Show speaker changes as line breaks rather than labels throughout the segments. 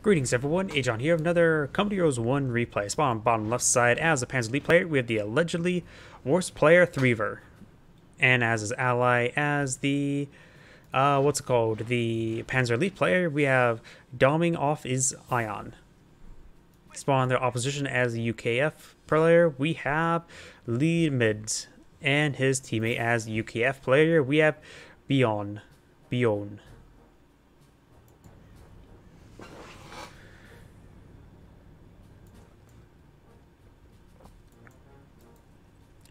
Greetings everyone, Agion here, another Company Heroes 1 replay. Spawn on bottom left side as the Panzer Elite player, we have the allegedly WorstPlayer3ver. And as his ally, as the, the Panzer Elite player, we have Domingofision. Spawn on their opposition as the UKF player, we have Leemids. And his teammate as the UKF player, we have Bouen.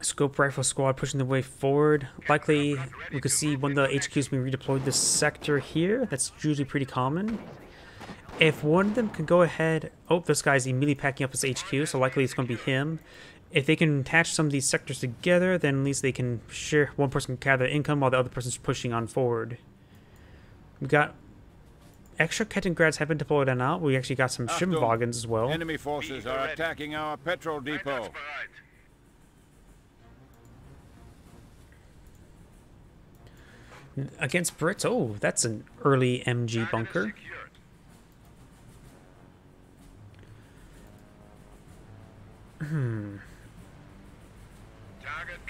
Scope rifle squad pushing the way forward. Likely, we could see one of the HQs being redeployed this sector here. That's usually pretty common. If one of them can go ahead... Oh, this guy's immediately packing up his HQ, so likely it's going to be him. If they can attach some of these sectors together, then at least they can share... One person can gather income while the other person's pushing on forward. We got... Extra Kettengrads have been deployed on out. We actually got some Shimwagons as well.
Enemy forces are attacking our petrol depot.
Against Brits, oh, that's an early MG bunker.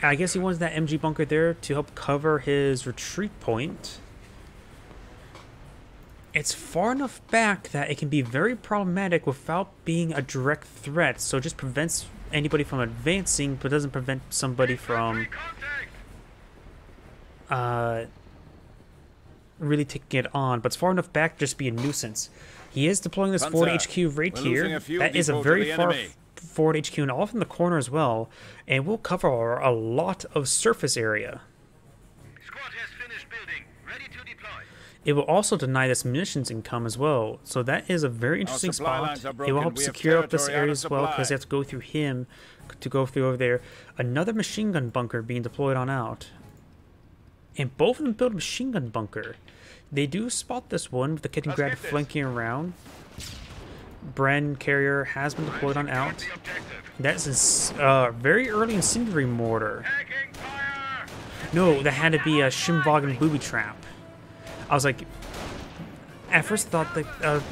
I guess he wants that MG bunker there to help cover his retreat point. It's far enough back that it can be very problematic without being a direct threat, so it just prevents anybody from advancing, but doesn't prevent somebody from really taking it on, but it's far enough back to just be a nuisance. He is deploying this forward HQ right here. That is a very far forward HQ and off in the corner as well, and will cover a lot of surface area.
Squad has finished building, ready to deploy.
It will also deny this munitions income as well, so that is a very interesting spot. It will help secure up this area as well, because they have to go through him to go through over there. Another machine gun bunker being deployed on out. And both of them build a machine gun bunker. They do spot this one with the Kettengrad flanking around. Bren carrier has been deployed on out. That's a very early incendiary mortar. No, that had to be a Shimwagon booby trap. I was like, at first I thought that,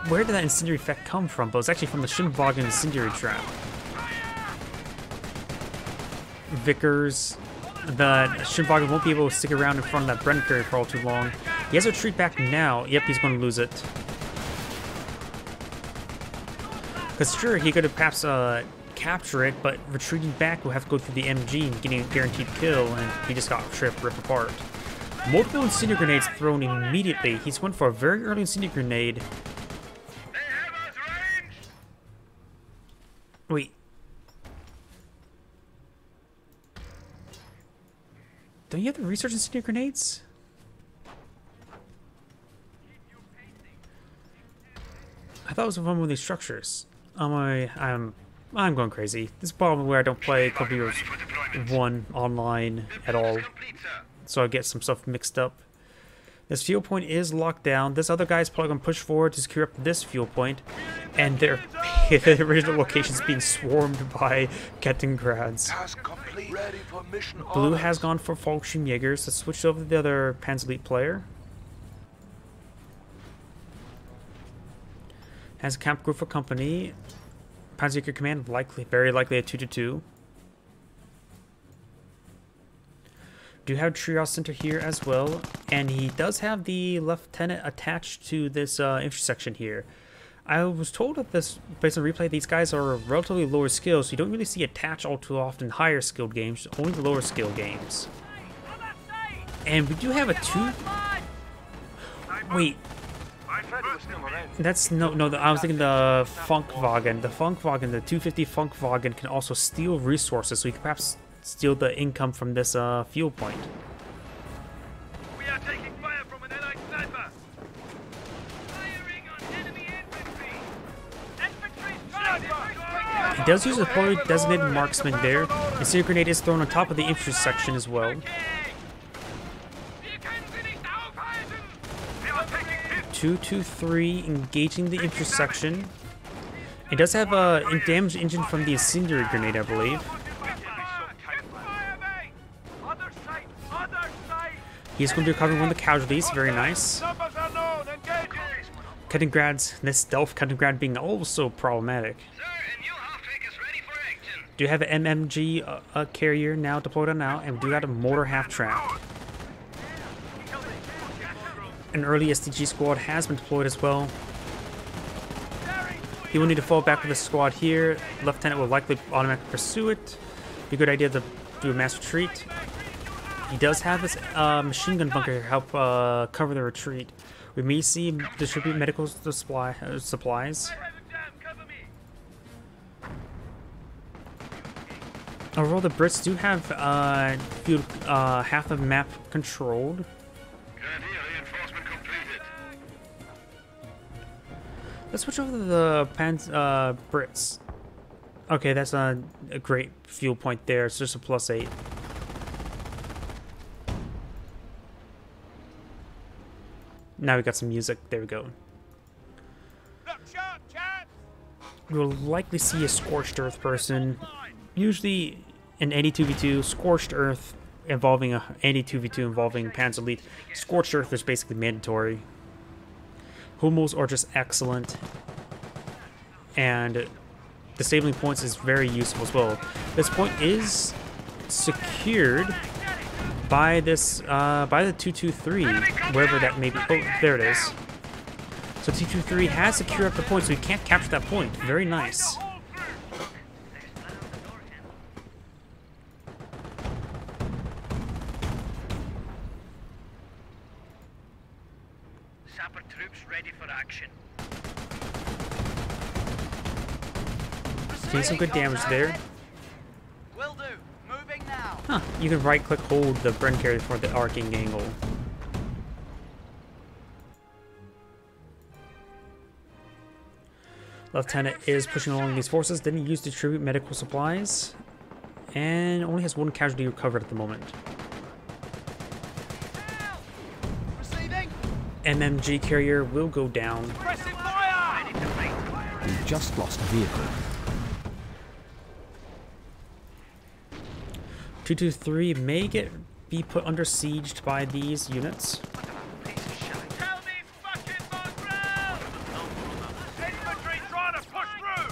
where did that incendiary effect come from? But it was actually from the Shimwagon incendiary trap. Vickers. The Shimwagon won't be able to stick around in front of that Bren carrier for all too long. He has to retreat back now. Yep, he's going to lose it. Because sure, he could have perhaps capture it, but retreating back will have to go through the MG and getting a guaranteed kill, and he just got ripped apart. Multiple incendiary grenades thrown immediately. He's went for a very early incendiary grenade. Wait. Don't you have the research incendiary grenades? I thought it was one of these structures. I'm going crazy. This is probably where I don't play Company Heroes 1 online at all, so I get some stuff mixed up. This fuel point is locked down. This other guy's probably going to push forward to secure up this fuel point, and their original location is being swarmed by Kettengrads. Blue has gone for Fallschirmjägers to switch over to the other Panzer Elite player. Has a camp group for company. Panzer command very likely a 2-2. Do have Triage Center here as well, and he does have the lieutenant attached to this intersection here. I was told that this, based on replay, these guys are relatively lower skills, so you don't really see attached all too often higher skilled games, only the lower skill games. And we do have a 2... Wait. That's no, I was thinking the Funkwagen. The Funkwagen, the 250 Funkwagen can also steal resources, so you can perhaps steal the income from this fuel point.
We are taking fire from an allied sniper. Firing on enemy infantry. Infantry.
He does use a poorly designated marksman there. A seer grenade is thrown on top of the infantry section as well. 2-2-3 engaging the intersection. It does have a damaged engine from the incendiary grenade, I believe. He's going to be recovering one of the casualties. Very nice. Kaliningrads, this stealth Kaliningrad being also problematic.
Sir, a new half-track is ready for action.
Do have an MMG carrier now deployed on now, and we do got a mortar half-track. An early SDG squad has been deployed as well. He will need to fall back with the squad here. Lieutenant will likely automatically pursue it. Be a good idea to do a mass retreat. He does have his machine gun bunker here help cover the retreat. We may see him distribute medical supplies.
I have a jam, cover me.
Overall, the Brits do have half of the map controlled.
Reinforcement completed.
Let's switch over to the Brits. Okay, that's a great fuel point there. It's just a +8. Now we got some music. There we go. We will likely see a Scorched Earth person. Usually in any 2v2, Scorched Earth involving any 2v2 involving Panzer Elite. Scorched Earth is basically mandatory. Hummels are just excellent. And disabling points is very useful as well. This point is secured by this by the 223, wherever that may be. Oh, there it is. So 223 has secured up the point, so we can't capture that point. Very nice.
Sapper troops ready for action.
Taking some good damage there.
Will do. Moving now.
Huh, you can right-click hold the Bren carrier for the arcing angle. Lieutenant is pushing along these forces, didn't use to distribute medical supplies, and only has one casualty recovered at the moment. MMG carrier will go down.
We've just lost a vehicle.
223 may be put under siege by these units.
Tell me fucking mongrel! Infantry trying to push through!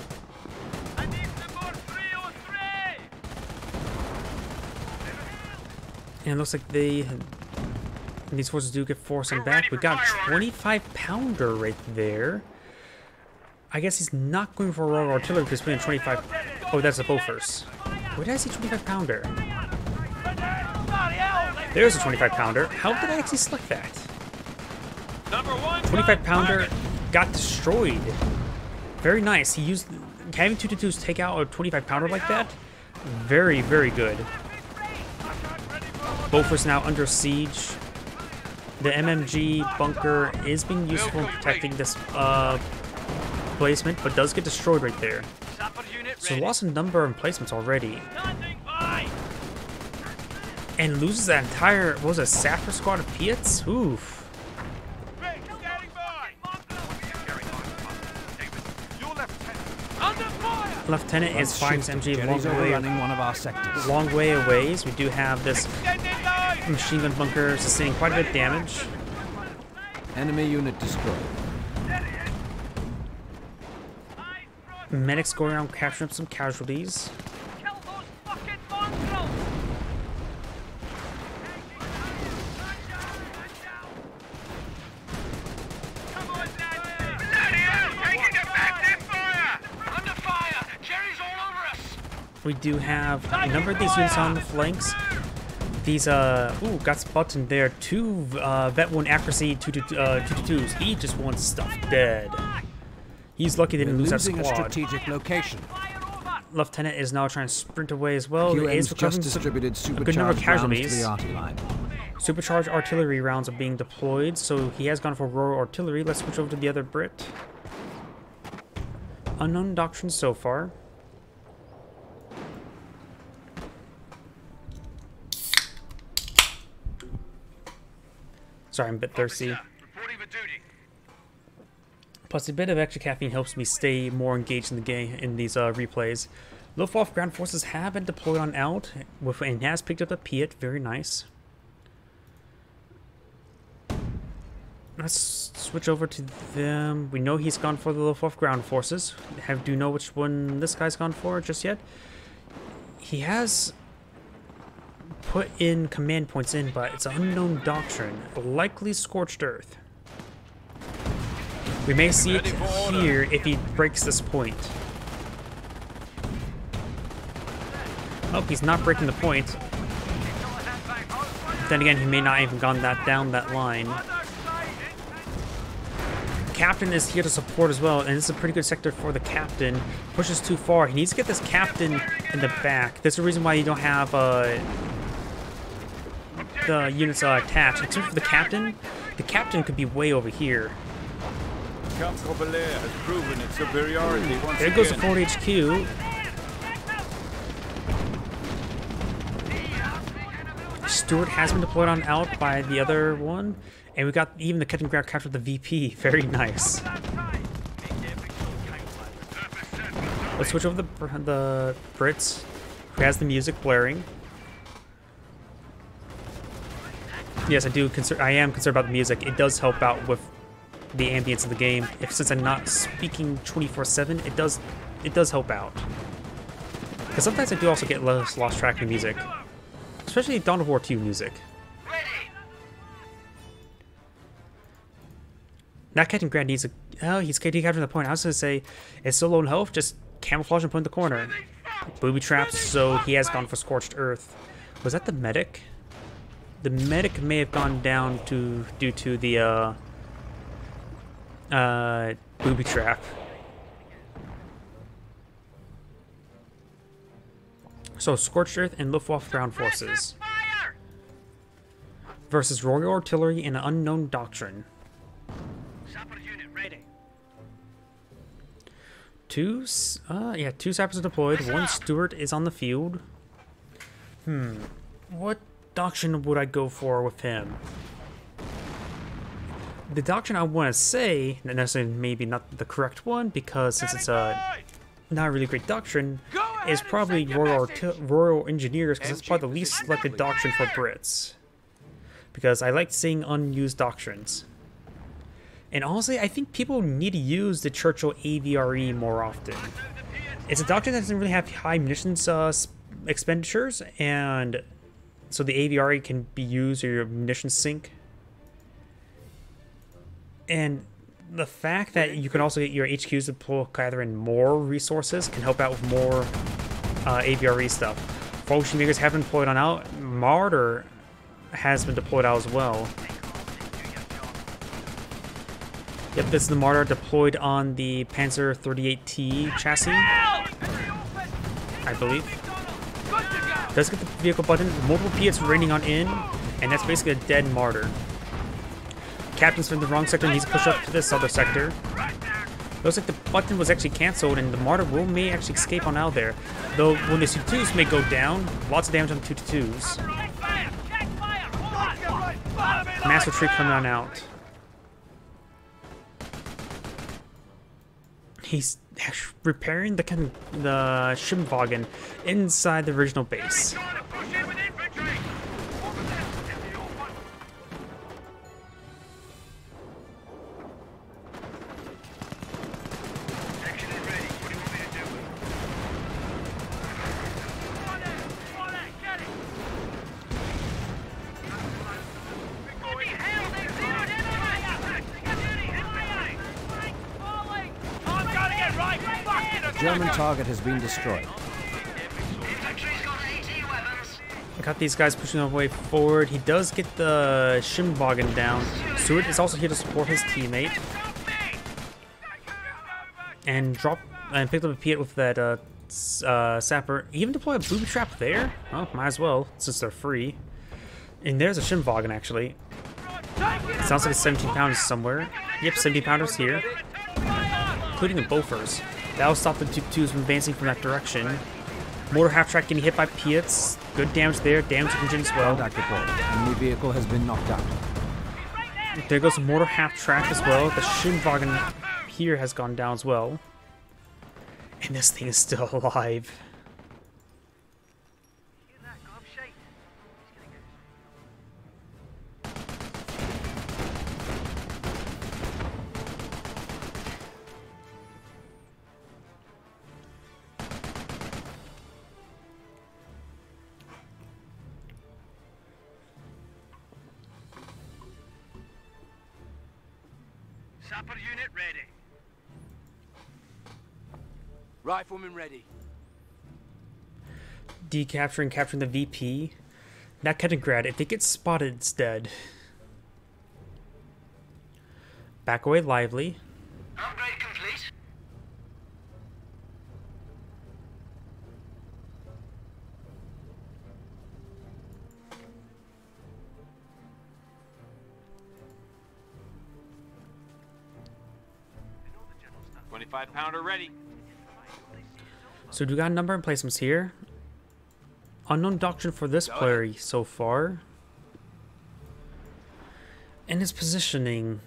I need some more 303!
And it looks like these forces do get forcing back. We got a 25 pounder right there. I guess he's not going for raw artillery because he's putting 25. Oh, that's a Bofors. Where did I see 25 pounder? There's a 25 pounder. How did I actually select that? 25 pounder got destroyed. Very nice. He used having 222s take out a 25 pounder like that. Very, very good. Bofors now under siege. The MMG bunker is being useful in protecting this placement, but does get destroyed right there. So lost a number of emplacements already. And loses that entire, what was it, Sapper squad of Piats? Oof. Lieutenant is firing his MG long way away. So we do have this machine gun bunker sustaining quite a bit of damage.
Enemy unit destroyed.
Medics going around capturing up some casualties.
Kill those fucking mongrels! Come on, taking effective fire! Under fire! Jerry's all over us!
We do have a number of these units on the flanks. These, ooh, got spotted there. Two, Vet 1 accuracy 222s. He just wants stuff dead. He's lucky they didn't lose that squad.
A strategic location.
Lieutenant is now trying to sprint away as well. He is
just distributed
a good number of casualties.
To the arty line.
Supercharged artillery rounds are being deployed, so he has gone for rural artillery. Let's switch over to the other Brit. Unknown doctrine so far. Sorry, I'm a bit thirsty.
Reporting for duty.
Plus, a bit of extra caffeine helps me stay more engaged in the game in these replays. Luftwaffe ground forces have been deployed on out, and has picked up a Piat. Very nice. Let's switch over to them. We know he's gone for the Luftwaffe ground forces. Do you know which one this guy's gone for just yet? He has put in command points in, but it's an unknown doctrine. Likely Scorched Earth. We may see it here if he breaks this point. Oh, he's not breaking the point. Then again, he may not even gone down that line. Captain is here to support as well, and this is a pretty good sector for the captain. Pushes too far. He needs to get this captain in the back. That's the reason why you don't have the units attached. Except for the captain could be way over here.
Count Cobelair has proven its superiority once
There goes the Fort HQ. Stuart has been deployed on out by the other one. And we got even the Captain Grab captured the VP. Very nice. Let's switch over the Brits, who has the music blaring. Yes, I am concerned about the music. It does help out with the ambience of the game. Since I'm not speaking 24/7, it does help out. Because sometimes I do also get lost track of music, especially Dawn of War 2 music. Now Captain Grant needs a... Oh, he's capturing the point. I was going to say, it's so low in health, just camouflage and put in the corner. Booby traps, so he has gone for Scorched Earth. Was that the medic? The medic may have gone down due to the booby trap. So Scorched Earth and Luftwaffe ground forces versus Royal Artillery and an unknown doctrine. Two sappers are deployed. One Stuart is on the field. What doctrine would I go for with him? The doctrine I want to say, not necessarily maybe not the correct one, because since it's a not a really great doctrine, is probably Royal Engineers, because it's probably the least selected doctrine for Brits. Because I like seeing unused doctrines. And honestly, I think people need to use the Churchill AVRE more often. It's a doctrine that doesn't really have high munitions expenditures, and so the AVRE can be used or your munitions sink. And the fact that you can also get your HQs to pull either in more resources can help out with more AVRE stuff. Function makers have been deployed on out. Martyr has been deployed out as well. Yep, this is the Martyr deployed on the Panzer 38T chassis, I believe. Does get the vehicle button, multiple P.S. raining on in, and that's basically a dead Martyr. Captain's in the wrong sector, needs to push up to this other sector. Looks like the button was actually cancelled, and the Martyr may actually escape on out there. Though when the 2-2s may go down, lots of damage on the 2-2s. Mass retreat coming on out. He's repairing the Schimwagen inside the original base.
German target has been destroyed.
I got these guys pushing their way forward. He does get the Schimwagen down. Stuart is also here to support his teammate. And picked up a Piet with that sapper. Even deploy a booby trap there? Oh, might as well, since they're free. And there's a Schimwagen, actually. It sounds like it's 17 pounders somewhere. Yep, 70 pounders here. Including the Bofors. That'll stop the 2-2s from advancing from that direction. Mortar half-track getting hit by Piets. Good damage there. Damage to engine as well.
Contact report. Enemy vehicle has been knocked out.
There goes the mortar half-track as well. The Schimwagen here has gone down as well. And this thing is still alive.
Sapper unit ready.
Rifleman ready.
Decapturing, capturing the VP. Now Kenigrad, if they get spotted, it's dead. Back away lively.
Upgrade complete.
$25-pounder ready.
So do we got a number of placements here? Unknown doctrine for this player so far. And his positioning.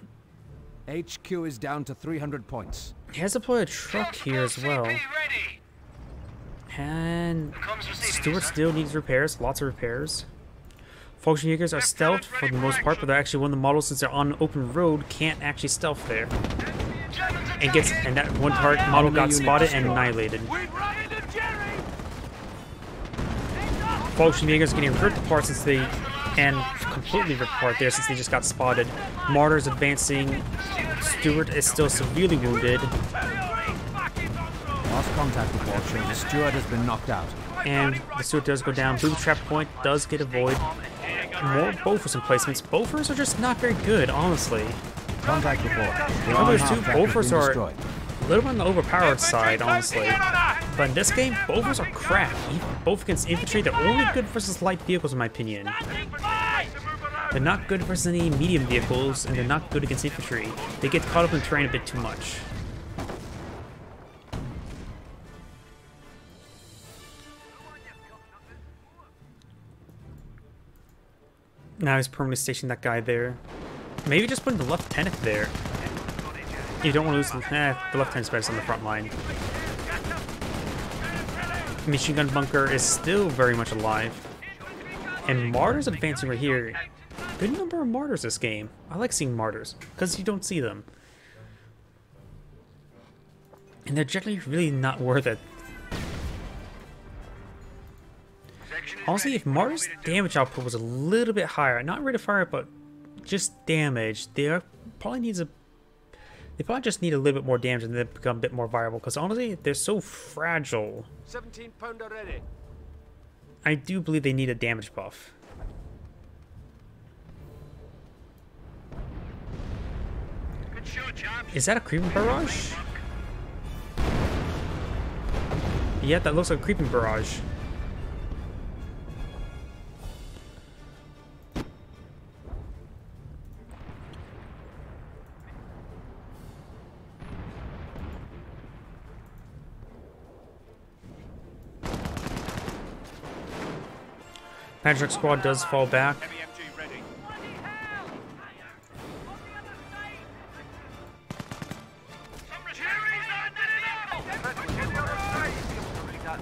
HQ is down to 300 points.
He has to play a truck here as well. And Stuart still needs repairs, lots of repairs. Volksjägers are stealth for the most part, but they're actually one of the models, since they're on open road, can't actually stealth there. And that one target model got spotted and annihilated. Volksjägers getting ripped apart and completely ripped apart there since they just got spotted. Martyrs advancing. Stuart is still severely wounded.
Lost contact report showing the Stuart has been knocked out.
And the Stuart does go down. Booby trap point does get a void. More Bofors emplacements. Bofors are just not very good, honestly.
Contact report.
Others too, Bofors are a little on the overpowered side, honestly. But in this game, Bofors are crap. Both against infantry, they're only good versus light vehicles, in my opinion. They're not good versus any medium vehicles, and they're not good against infantry. They get caught up in terrain a bit too much. Now he's permanently stationing that guy there. Maybe just putting the lieutenant there. You don't want to lose the lieutenant's better on the front line. Machine gun bunker is still very much alive. And Martyrs advancing right here. Good number of Martyrs this game. I like seeing Martyrs, because you don't see them. And they're generally really not worth it. Honestly, if Martyr's damage output was a little bit higher, not rate of fire, but just damage, they probably just need a little bit more damage and then become a bit more viable, because honestly, they're so fragile.
17-pounder ready.
I do believe they need a damage buff. Is that a creeping barrage? Yeah, that looks like a creeping barrage. Patrick squad does fall back.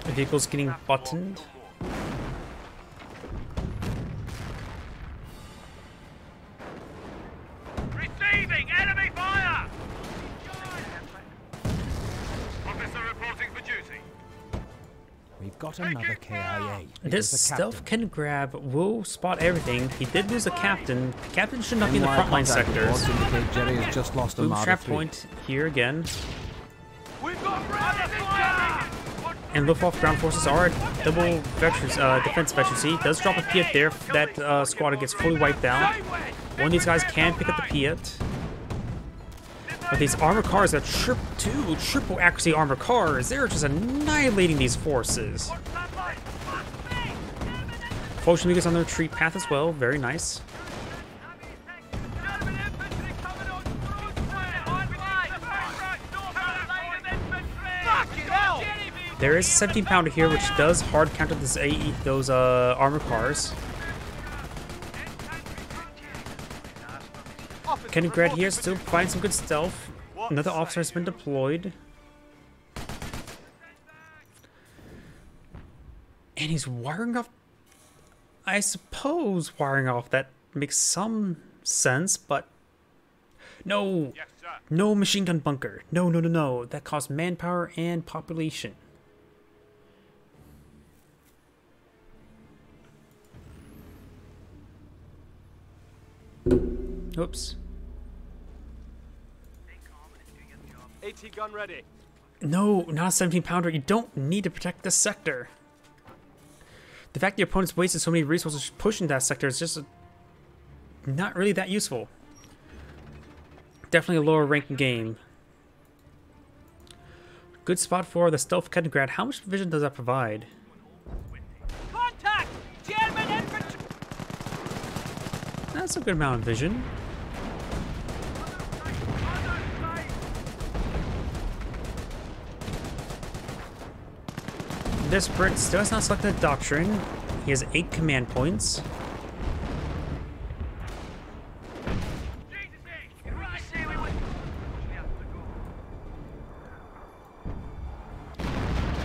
The vehicle's getting buttoned.
Receiving enemy fire! Officer reporting for duty.
We've got another KIA.
This stealth can grab, will spot everything. He did lose the captain. The captain should not be in the frontline sectors.
Jerry has just lost a
Boom trap point here again.
We've got fire!
And Luftwaffe ground forces are at double defense efficiency. Does drop a Piat there. That squad gets fully wiped out. One of these guys can pick up the Piat. But these armored cars are triple accuracy armored cars. They're just annihilating these forces. Volksjägers on the retreat path as well. Very nice. There is a 17-pounder here, which does hard counter those armored cars. Kenigrad here still providing some good stealth. Another officer has been deployed. And he's wiring off. I suppose wiring off that makes some sense, but no.
Yes, sir.
No machine gun bunker. No, no, no, no. That costs manpower and population. Oops.
AT gun ready.
No, not a 17 pounder. You don't need to protect this sector. The fact your opponent's wasted so many resources pushing that sector is just not really that useful. Definitely a lower ranking game. Good spot for the stealth Kettengrad. How much vision does that provide?
Contact! German infantry!
That's a good amount of vision. This Brit still has not selected a doctrine. He has 8 command points.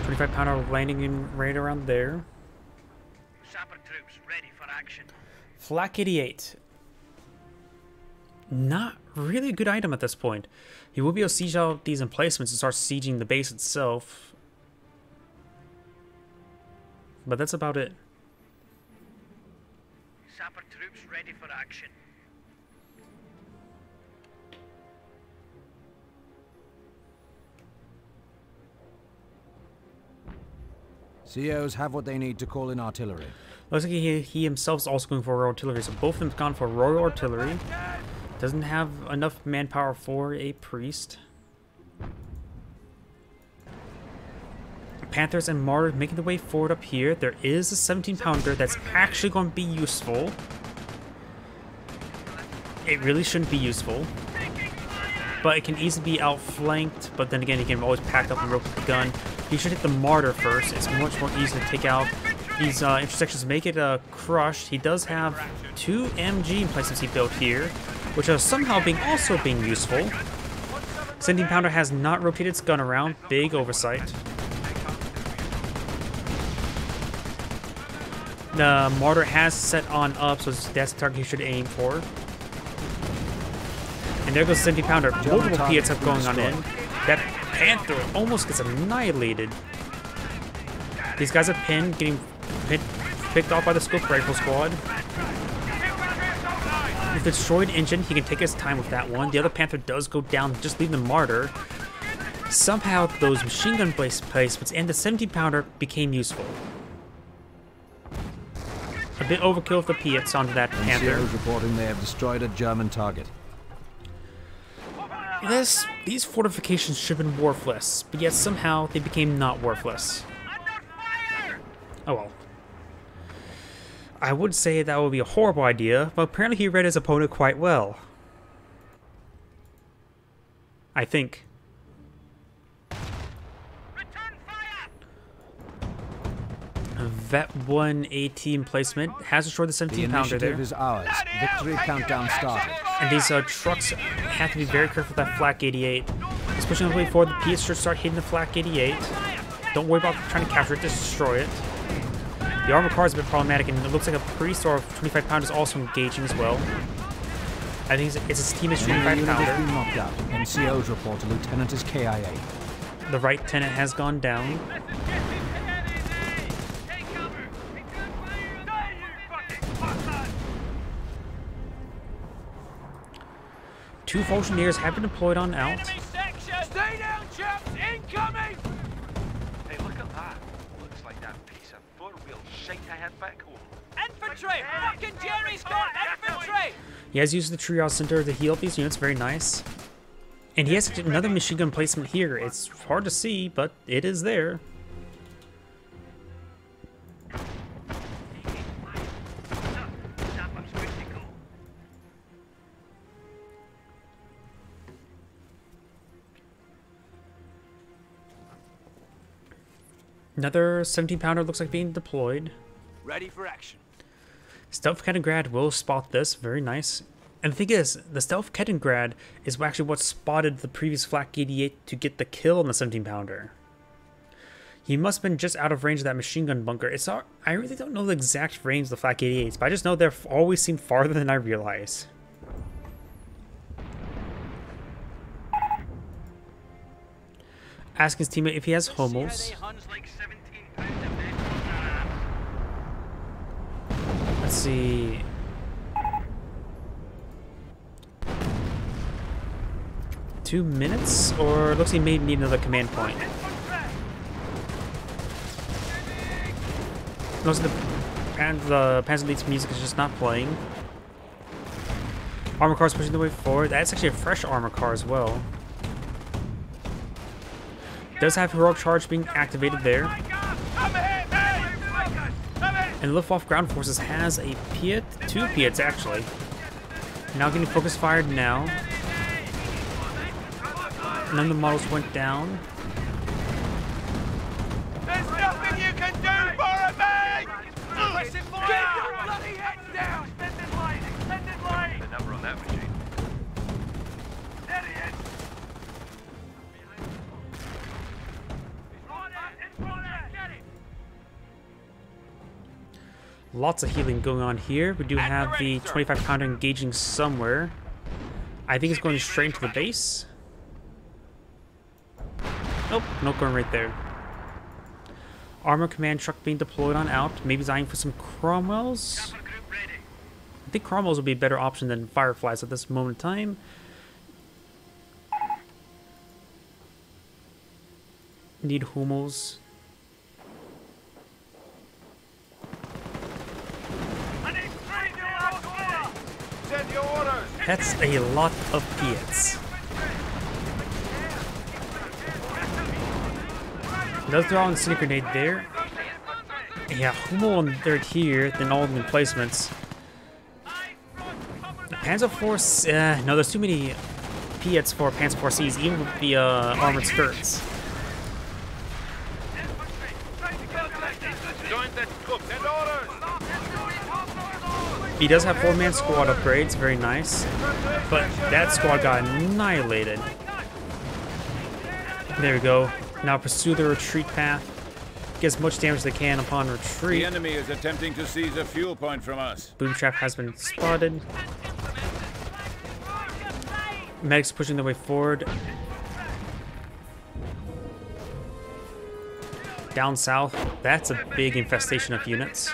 £25 landing in right around there.
Sapper troops ready for action.
Flak 88. Not really a good item at this point. He will be able to siege out these emplacements and start sieging the base itself. But that's about it.
Sapper troops ready for action.
COs have what they need to call in artillery.
Looks like he himself is also going for Royal Artillery, so both of them have gone for Royal Artillery. Doesn't have enough manpower for a priest. Panthers and Martyrs making their way forward up here. There is a 17 pounder that's actually going to be useful. It really shouldn't be useful, but it can easily be outflanked. But then again, he can always pack up and rope the gun. He should hit the Martyr first. It's much more easy to take out these intersections, make it crushed. He does have 2 MG emplacements he built here, which are somehow also being useful. 17 pounder has not rotated its gun around. Big oversight. The Martyr has set on up, so that's the target he should aim for. And there goes the 17 pounder. Multiple Piets have going on in. That Panther almost gets annihilated. These guys are pinned, getting picked off by the scope rifle squad. With the destroyed engine, he can take his time with that one. The other Panther does go down, just leaving the Martyr. Somehow those machine gun placements and the 17 pounder became useful. A bit overkill with the Piets onto that Panther.
NCOs reporting they have destroyed a German target.
These fortifications should have been worthless, but yet somehow they became not worthless. Oh well. I would say that would be a horrible idea, but apparently he read his opponent quite well. I think. Vet 1 AT emplacement has destroyed the 17 pounder there.
The initiative is ours. Victory countdown started.
And these trucks have to be very careful with that Flak 88. Especially on the way forward, the Piets should start hitting the Flak 88. Don't worry about trying to capture it, just destroy it. The armor car is a bit problematic, and it looks like a priest or a 25 pounder is also engaging as well. I think it's his team is 25
Unit has been
pounder.
knocked out. NCOs report a lieutenant is KIA.
The right tenant has gone down. Two Fulchineers have been deployed on out.
Stay down, chaps! Incoming!
Hey, look at that. Looks like that piece of four-wheel shite I had back home.
Infantry! Fucking Jerry's got infantry!
He has used the triage center to heal these units, very nice. And he has another machine gun placement here. It's hard to see, but it is there. Another 17 pounder looks like being deployed.
Ready for action.
Stealth Kettengrad will spot this, very nice. And the thing is, the Stealth Kettengrad is actually what spotted the previous Flak 88 to get the kill on the 17 pounder. He must have been just out of range of that machine gun bunker. I really don't know the exact range of the Flak 88s, but I just know they've always seemed farther than I realize. Asking his teammate if he has homos. Let's see. 2 minutes, or it looks like he may need another command point. Looks like the Panzer Elite's music is just not playing. Armor car's pushing the way forward. That's actually a fresh armor car as well. Does have heroic charge being activated there. And Luftwaffe Ground Forces has a Piet, 2 Piets actually. Now getting focus fired now. None of the models went down.
There's nothing you can do for it, mate! Get your bloody heads down! Extended line, extended line!
The number on that machine.
There he is! He's right there, in front there! Get it!
Lots of healing going on here. We do have the 25 pounder engaging somewhere. I think it's going straight into the base. Nope, no going right there. Armor command truck being deployed on out. Maybe eyeing for some Cromwells. I think Cromwells would be a better option than Fireflies at this moment in time. Need Hummels.
Send your orders.
That's a lot of Piets. Does throw on the Cynic Grenade there. Yeah, Hummel on third here, then all the emplacements. Panzer Force, no, there's too many Piets for Panzer Forces, even with the armored skirts.
Send orders.
He does have 4-man squad upgrades, very nice. But that squad got annihilated. There we go. Now pursue the retreat path. Get as much damage as they can upon
The
retreat.
enemy is attempting to seize a fuel point from us.
Boom trap has been spotted. Medics pushing their way forward. Down south, that's a big infestation of units.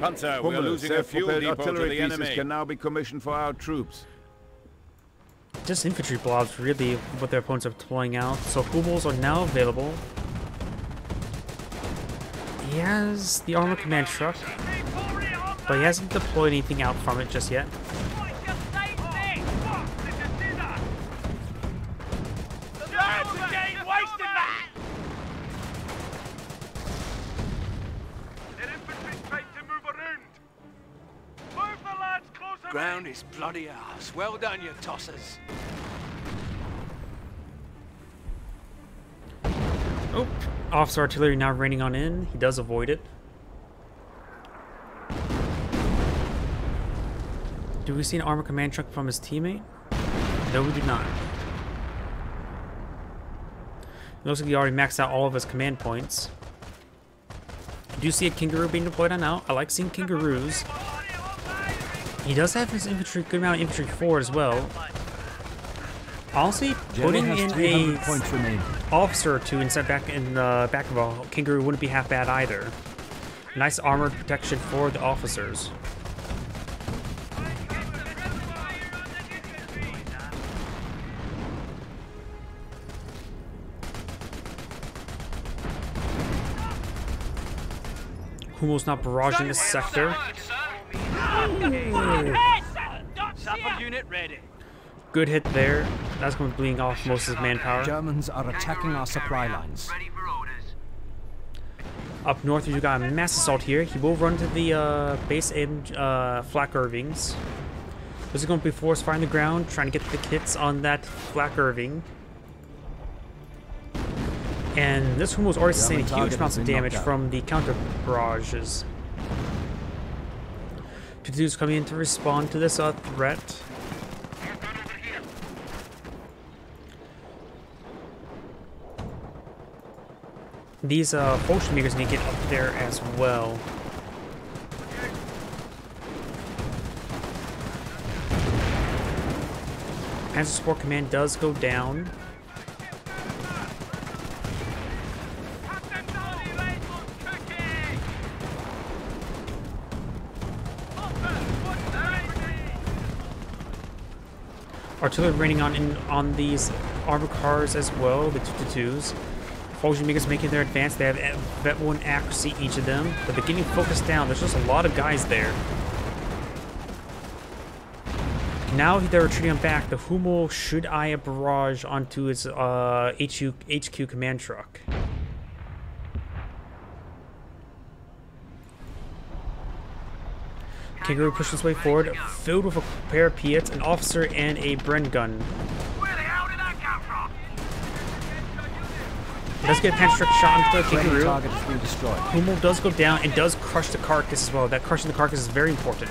Panzer, we are losing a fuel depot to
artillery
the
pieces
enemy.
can now be commissioned for our troops.
Just infantry blobs, really, what their opponents are deploying out. So Hummels are now available. He has the armor command truck, but he hasn't deployed anything out from it just yet.
Ground is bloody arse. Well done, you tossers.
Oh, officer artillery now raining on in. He does avoid it. Do we see an armor command truck from his teammate? No, we do not. It looks like he already maxed out all of his command points. I do see a Kangaroo being deployed on out. I like seeing Kangaroos. He does have his infantry, good amount of infantry forward as well. Honestly, putting in a officer or two instead back in the back of a Kangaroo wouldn't be half bad either. Nice armored protection for the officers. Hummel's not barraging this sector.
Sapper unit ready.
Good hit there. That's going to be bleeding off most of his manpower.
Germans are attacking our supply lines.
Up north, you got a mass assault here. He will run to the base in Flak Irvings. This is going to be force fire on the ground, trying to get the hits on that Flak Irving. And this one was already sustaining huge amounts of damage from the counter barrages. Two dudes coming in to respond to this threat. These potion meters need to get up there as well. Panzer Support Command does go down. artillery raining on these armored cars as well, the 222s. Fortune makers making their advance. They have vet 1 accuracy each of them, but they're getting focused down. There's just a lot of guys there. Now they're retreating back. The Hummel should eye a barrage onto its HQ command truck. Kangaroo pushes its way forward, filled with a pair of Piets, an officer, and a Bren gun.
Where the hell did that come from?
Does get a panic strike shot into the Kangaroo.
Target has been destroyed.
Hummel does go down and does crush the carcass as well. That crushing the carcass is very important.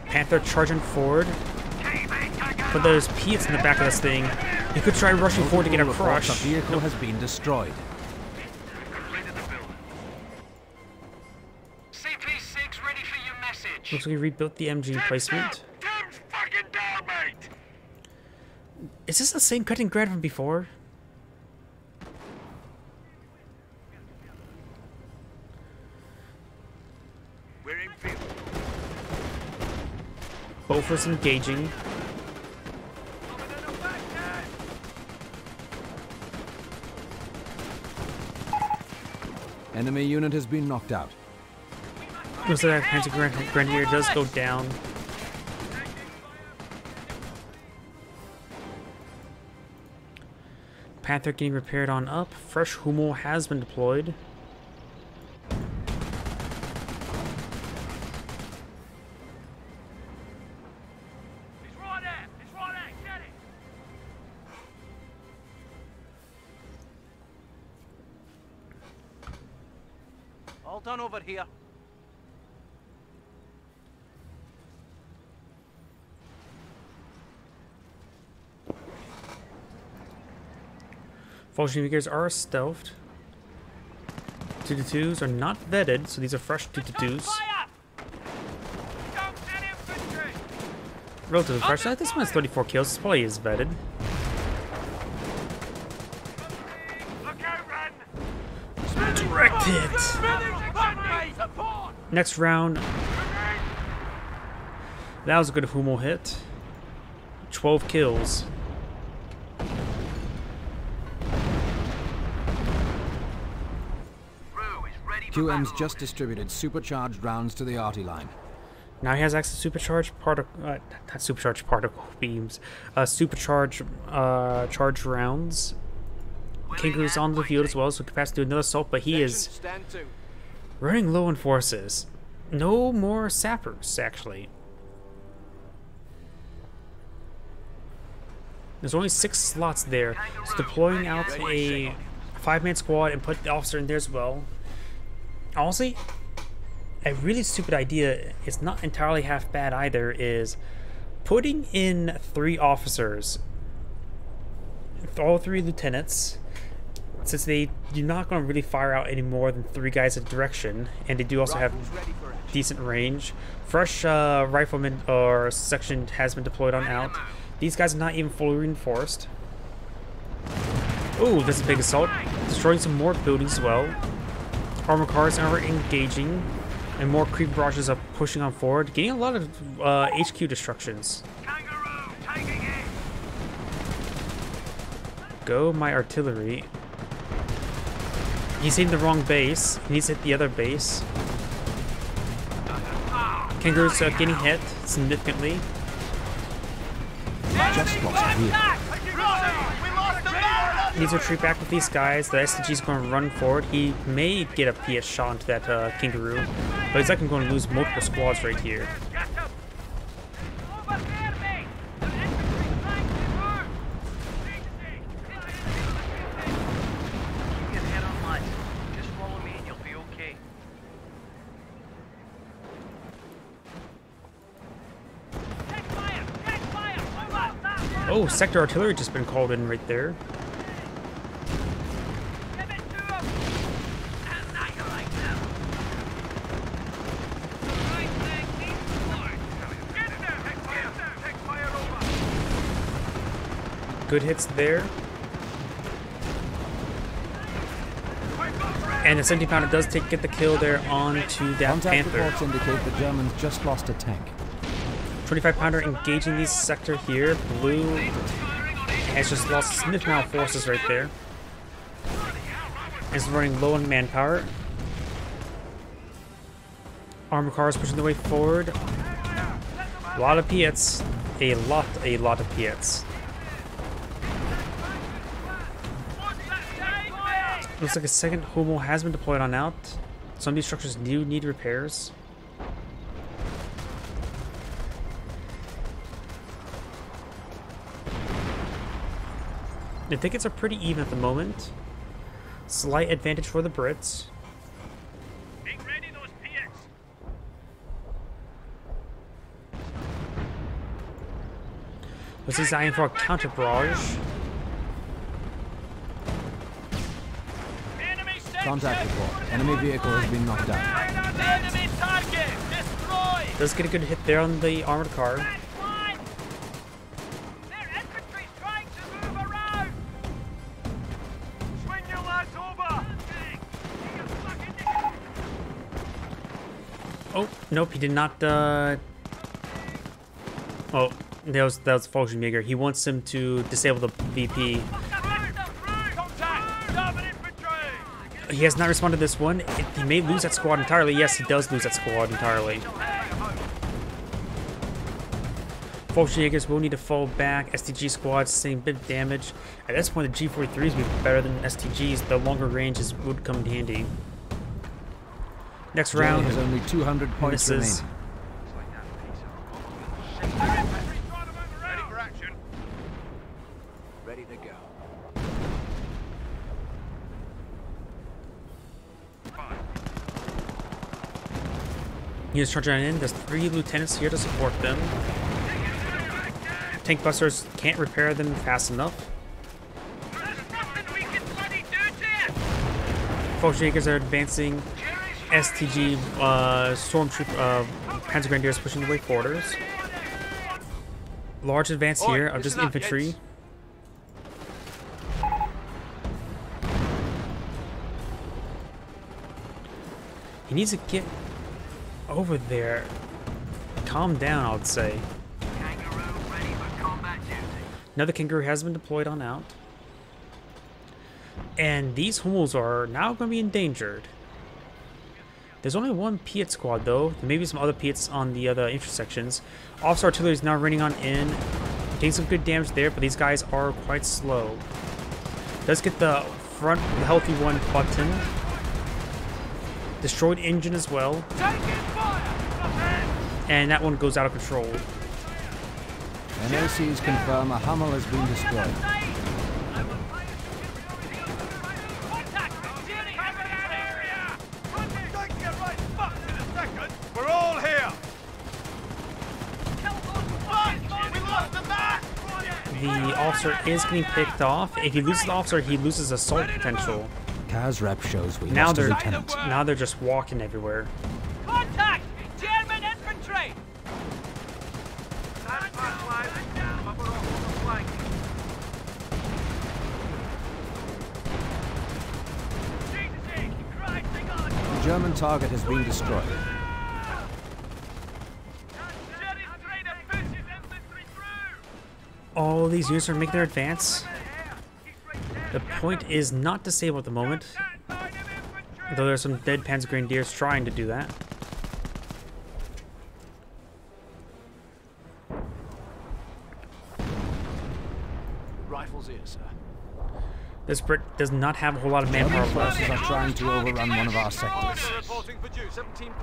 Panther charging forward. But there's Piets in the back of this thing. He could try rushing forward to get a crush.
The vehicle has been destroyed.
CP6 ready for your message.
Looks like we rebuilt the MG placement.
Tim's fucking down, mate.
Is this the same cutting grad from before?
We're in field.
Both are engaging.
Enemy unit has been knocked out.
Looks like that Panther Grenadier does go down. Panther getting repaired on up. Fresh Hummel has been deployed.
He's right there. He's right there. Get it.
All done over here.
Falchion Makers are stealthed. 222s are not vetted, so these are fresh 222s.
Fire! Don't send infantry.
Relatively fresh. This one has 34 kills. This probably is vetted.
Look out, run.
Direct hit.
Support.
Next round. That was a good Hummel hit. 12 kills.
QM's just distributed supercharged rounds to the arty line.
Now he has access to supercharged particle, not supercharged particle beams, supercharged charged rounds. Kangaroo's on the field as well, so capacity to do another assault, but he is running low on forces. No more sappers, actually. There's only 6 slots there, so deploying out a 5-man squad and put the officer in there as well. Honestly, a really stupid idea, it's not entirely half bad either, is putting in 3 officers, all 3 lieutenants, since they're not going to really fire out any more than 3 guys in direction, and they do also have decent range. Fresh rifleman or section has been deployed on out. These guys are not even fully reinforced. Ooh, that's a big assault. Destroying some more buildings as well. Armor cars are engaging, and more creep barrages are pushing on forward, getting a lot of HQ destructions.
Kangaroo, taking it.
Go, my artillery. He's hitting the wrong base. He needs to hit the other base. Kangaroo's getting hit significantly.
Just lost a vehicle.
He needs to retreat back with these guys. The SDG's going to run forward. He may get a PS shot into that Kangaroo, but he's likely going to lose multiple squads right here. Oh, sector artillery just been called in right there. Good hits there. And the 70-pounder does get the kill there onto that
Contact
Panther.
reports indicate the Germans just lost a tank.
25 pounder engaging these sector here. Blue has just lost a significant amount of forces right there. Is running low on manpower. Armor cars pushing their way forward. A lot of Piets. A lot of Piets. Looks like a second Homo has been deployed on out. Some of these structures do need repairs. The tickets are pretty even at the moment. Slight advantage for the Brits.
Make ready those Piets.
Let's design for a counter barrage.
Enemy
Contact report. Enemy vehicle has been knocked out.
Enemy target destroyed.
Does get a good hit there on the armored car.
Their infantry's trying to move around. Swing your lads over.
Oh, nope, he did not, Oh, that was Folgenjaeger. He wants him to disable the VP.
Contact. German infantry.
He has not responded to this one. He may lose that squad entirely. Yes, he does lose that squad entirely. Folgenjaegers will need to fall back. STG squads, same bit of damage. At this point, the G43s would be better than STGs. The longer ranges would come in handy. Next round
has only 200 points
misses.
remaining.
Ready for action.
Ready to go.
He is charging in. There's 3 lieutenants here to support them. Tank busters can't repair them fast enough.
There's nothing we can bloody do to it.
Folgenjaegers are advancing. STG stormtroop Panzer Grenadiers pushing the way forwarders. Large advance here of just infantry. He needs to get over there. Calm down, I would say.
Kangaroo ready for combat duty.
Another Kangaroo has been deployed on out. And these Hummels are now going to be endangered. There's only one Piet squad though. There may be some other Piets on the other intersections. Officer artillery is now running on in. Taking some good damage there, but these guys are quite slow. Does get the front, the healthy one button. Destroyed engine as well. And that one goes out of control.
NACs confirm a Hummel has been destroyed.
We're all here.
The officer is getting picked off. If he loses the officer, he loses assault potential.
CAS rep shows we
Now
lost a
they're
lieutenant.
just walking everywhere.
Contact! German infantry!
The German target has been destroyed.
All these units are making their advance. The point is not disabled at the moment, though there's some dead Panzer Grenadiers trying to do that.
Rifles here, sir.
This Brit does not have a whole lot of manpower
German
left,
forces are trying to overrun one of our sectors.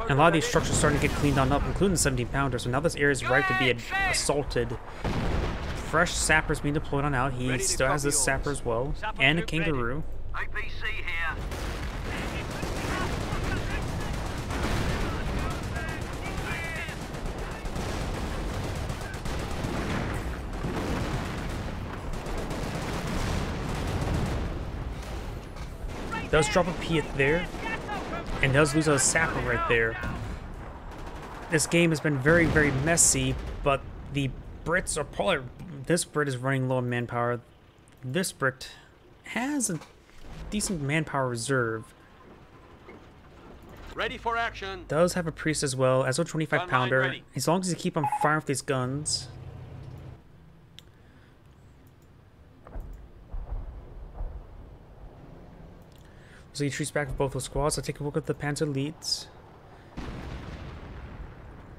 and a lot of these structures are starting to get cleaned on up, including the 17 pounder, so now this area is ripe to be assaulted. Fresh sappers being deployed on out. He still has this sapper as well, and a Kangaroo.
APC here.
Does drop a Piet there, and does lose a sapper right there. This game has been very, very messy, but the Brits are probably... This Brit is running low on manpower. This Brit has a decent manpower reserve.
Ready for action.
Does have a priest as well, as a 25 pounder.
ready.
As long as you keep on firing with these guns. So he treats back with both those squads. I'll take a look at the Panzer Elites.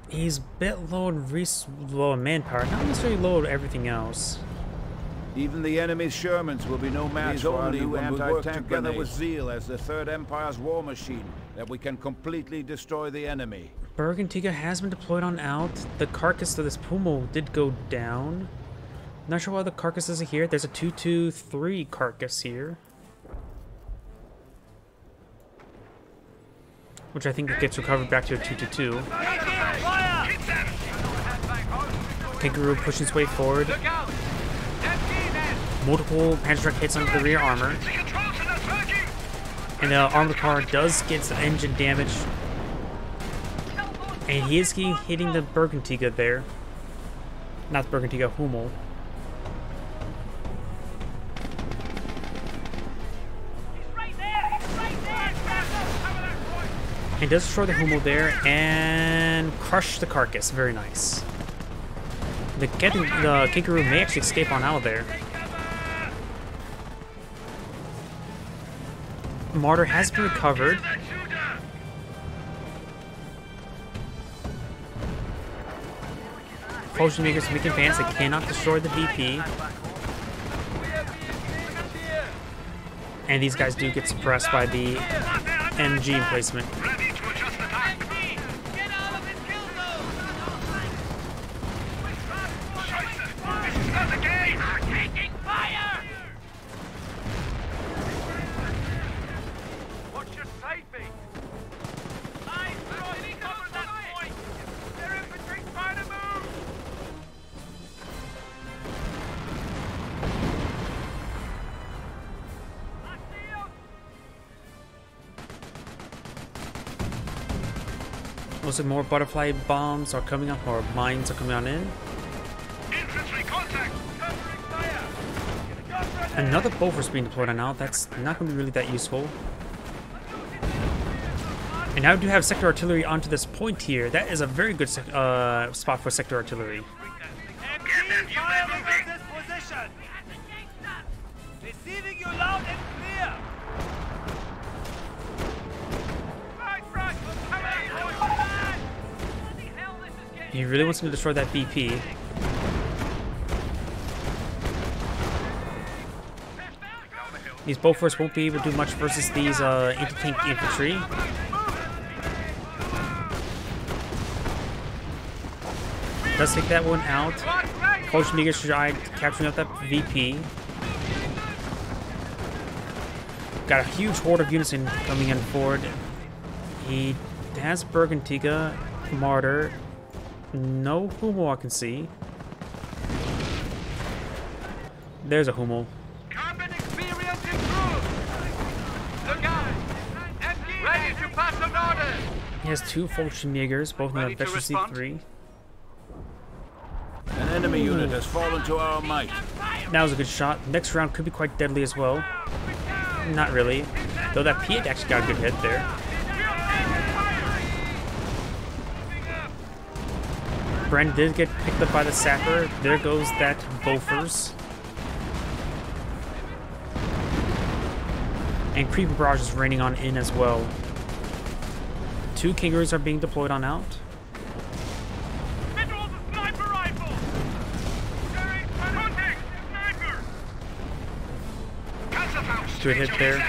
He's a bit low in manpower, not necessarily low in everything else.
Even the enemy's Shermans will be no match for our new anti-tank together with zeal as the Third Empire's war machine, that we can completely destroy the enemy.
Bergantiga has been deployed on out. The carcass of this Pummel did go down. Not sure why the carcass isn't here. There's a 223 carcass here, which I think it gets recovered back to a 222. Kangaroo pushing its way forward. Multiple Panzer truck hits onto the rear armor. And the armored car does get some engine damage. And he is hitting the Bergantiga there. Not the Bergantiga, Hummel. And does destroy the Hummel there and crush the carcass. Very nice. The Kangaroo may actually escape on out of there. Martyr has been recovered. Potion makers making advance. They cannot destroy the VP. And these guys do get suppressed by the MG emplacement. Also, more butterfly bombs are coming up, or mines are coming on in. Another Bofors being deployed on now. That's not going to be really that useful. And now we do have sector artillery onto this point here. That is a very good spot for sector artillery.
Receiving you loud and clear.
He really wants to destroy that BP. These Bofors won't be able to do much versus these anti-tank infantry. Does take that one out. Kolchniger tried capturing up that VP. Got a huge horde of units coming in forward. He has Bergantiga, Martyr. No Hummel I can see. There's a Hummel.
Combat experience improved. Look out! Ready to pass an order.
He has two Fallschirmjägers, both in the efficiency 3.
An enemy unit has fallen to our might.
That was a good shot. Next round could be quite deadly as well. Not really. Though that Piet actually got a good hit there. Brent did get picked up by the sapper. There goes that Bofors. And Creeping Barrage is raining on in as well. 2 Kangaroos are being deployed on out. Good hit there.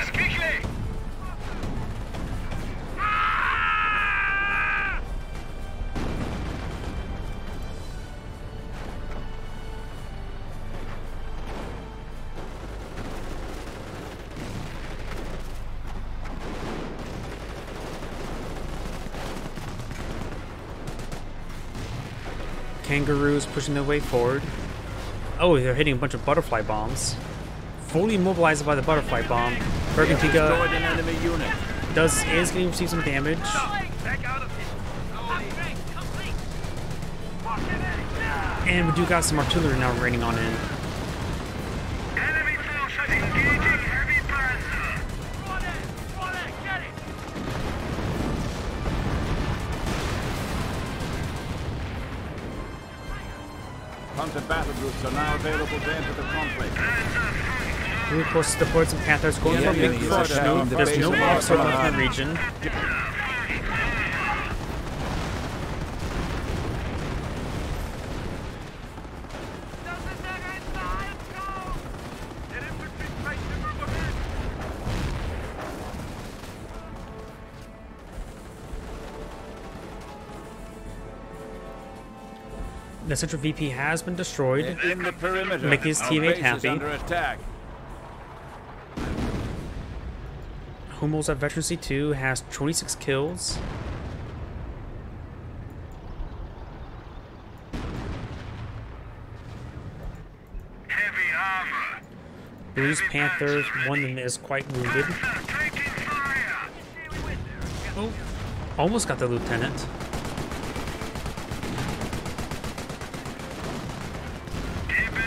Kangaroos pushing their way forward. Oh, they're hitting a bunch of butterfly bombs. Fully immobilized by the butterfly bomb. Bergantiga is going to receive some damage. And we do got some artillery now raining on in.
reinforced battle groups are now available to enter the conflict.
Brute forces deployed some Panthers going for a big push. There's no officer left in the region. The central VP has been destroyed.
In the perimeter.
Make his teammate happy.
Under attack.
Hummel's at Veteran C2 has 26 kills.
Heavy armor.
Blue's Panther, one of them is quite wounded.
Taking fire.
Oh, almost got the lieutenant.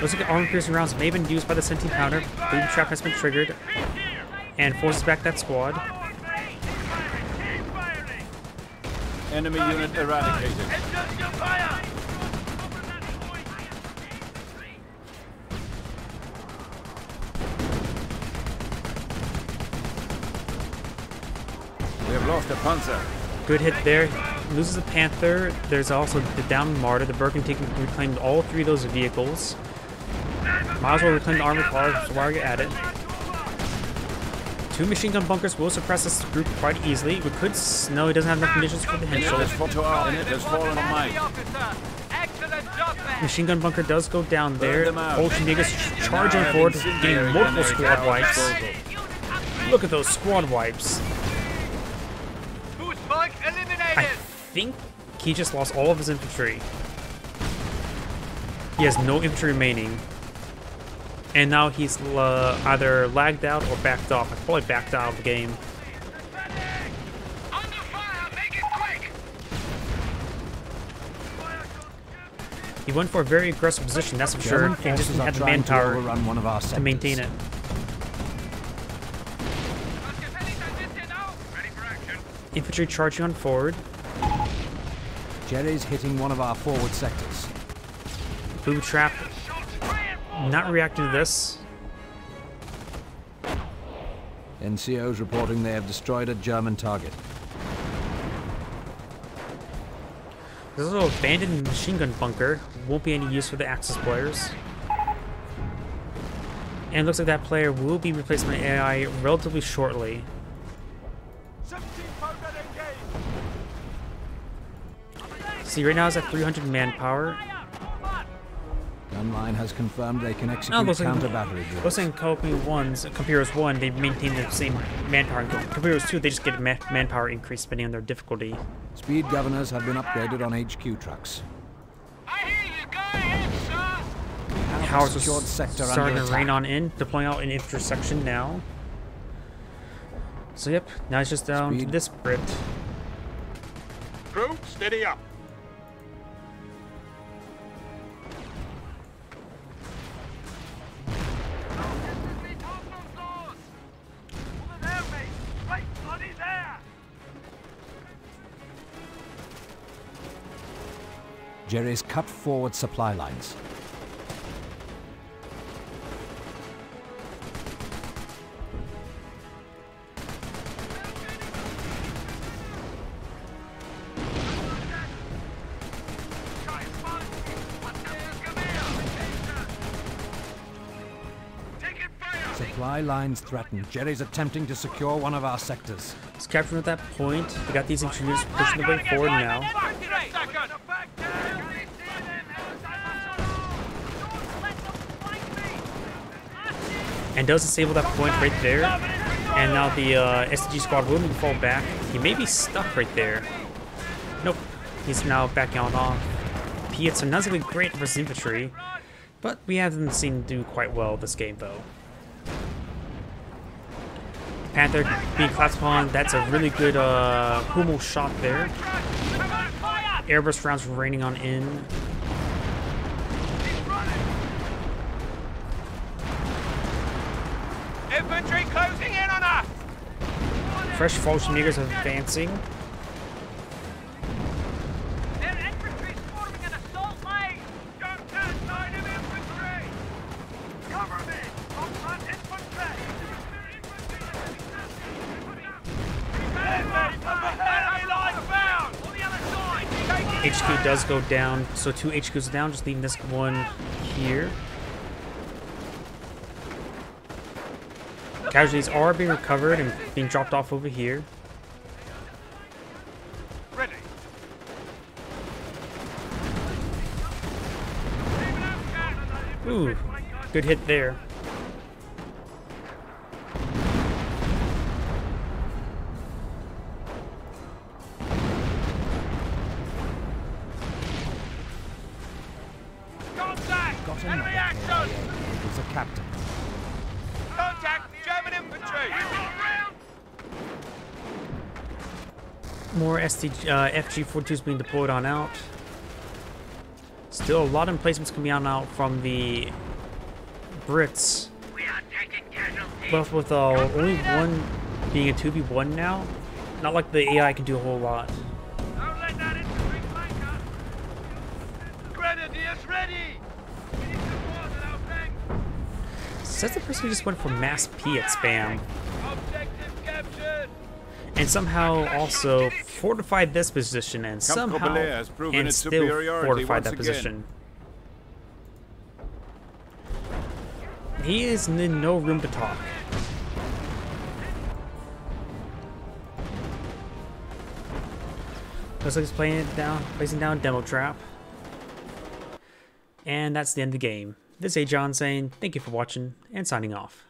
Looks like armor-piercing rounds may have been used by the Sentient Pounder. Booby trap has been triggered and forces back that squad.
Enemy unit eradicated. We have lost a Panzer.
Good hit there. Loses a Panther. There's also the downed Martyr. The Birkin reclaimed all three of those vehicles. Might as well reclaim the armored car while you're at it. 2 machine gun bunkers will suppress this group quite easily. We could... No, he doesn't have enough conditions for the Henschel. Machine gun bunker does go down there. Bolsheviks charging forward, getting multiple squad wipes. Look at those squad wipes. I think he just lost all of his infantry. He has no infantry remaining. And now he's either lagged out or backed off. I probably backed out of the game. He went for a very aggressive position, that's for sure, and just didn't have the manpower to maintain it. Infantry charging on forward.
Jerry's hitting one of our forward sectors.
Boom trap. Not reacting to this.
NCO's reporting they have destroyed a German target.
There's a little abandoned machine gun bunker. Won't be any use for the Axis players. And it looks like that player will be replaced by AI relatively shortly. See, right now it's at 300 manpower.
Gunline has confirmed they can execute counter-battery drills.
Looks like Compuros 1, they maintain the same manpower. Compuros 2, they just get manpower increase depending on their difficulty.
Speed governors have been upgraded on HQ trucks.
Howard's starting to rain on in, deploying out an infantry section now. So yep, now it's just down to this Brit.
Crew, steady up.
Jerry's cut forward supply lines. Supply lines threatened. Jerry's attempting to secure one of our sectors.
It's captured at that point. We got these intruders pushing the way forward now. And does disable that point right there. And now the SDG squad will fall back. He may be stuck right there. Nope. He's now backing on off. Piets are not really great versus infantry, but we haven't seen him do quite well this game though. Panther being collapsed upon, that's a really good Hummel shot there. Airburst rounds raining on in.
Infantry closing in on us!
Fresh Fallschirmjägers advancing.
Their infantry's forming an assault line! Don't turn side of
HQ does go down. So 2 HQs down, just leaving this one here. Casualties are being recovered and being dropped off over here.
Ready.
Ooh, good hit there.
Contact!
Got
Enemy
another
action!
KIA. He's a captain.
Contact! German infantry!
More FG-42s being deployed on out. Still a lot of emplacements coming out from the Brits.
We are taking casualties.
But with only one being a 2v1 now, not like the AI can do a whole lot.
Don't let that infantry flank us. Grenadiers ready! We need support at our flanks.
Says the person who just went for mass P at spam.
Objective captured!
And somehow also fortified this position and somehow
has proven
and
its
still
superiority
fortified that
once again.
position. He is in no room to talk. Looks like he's placing down demo trap. And that's the end of the game. This is Agion saying thank you for watching and signing off.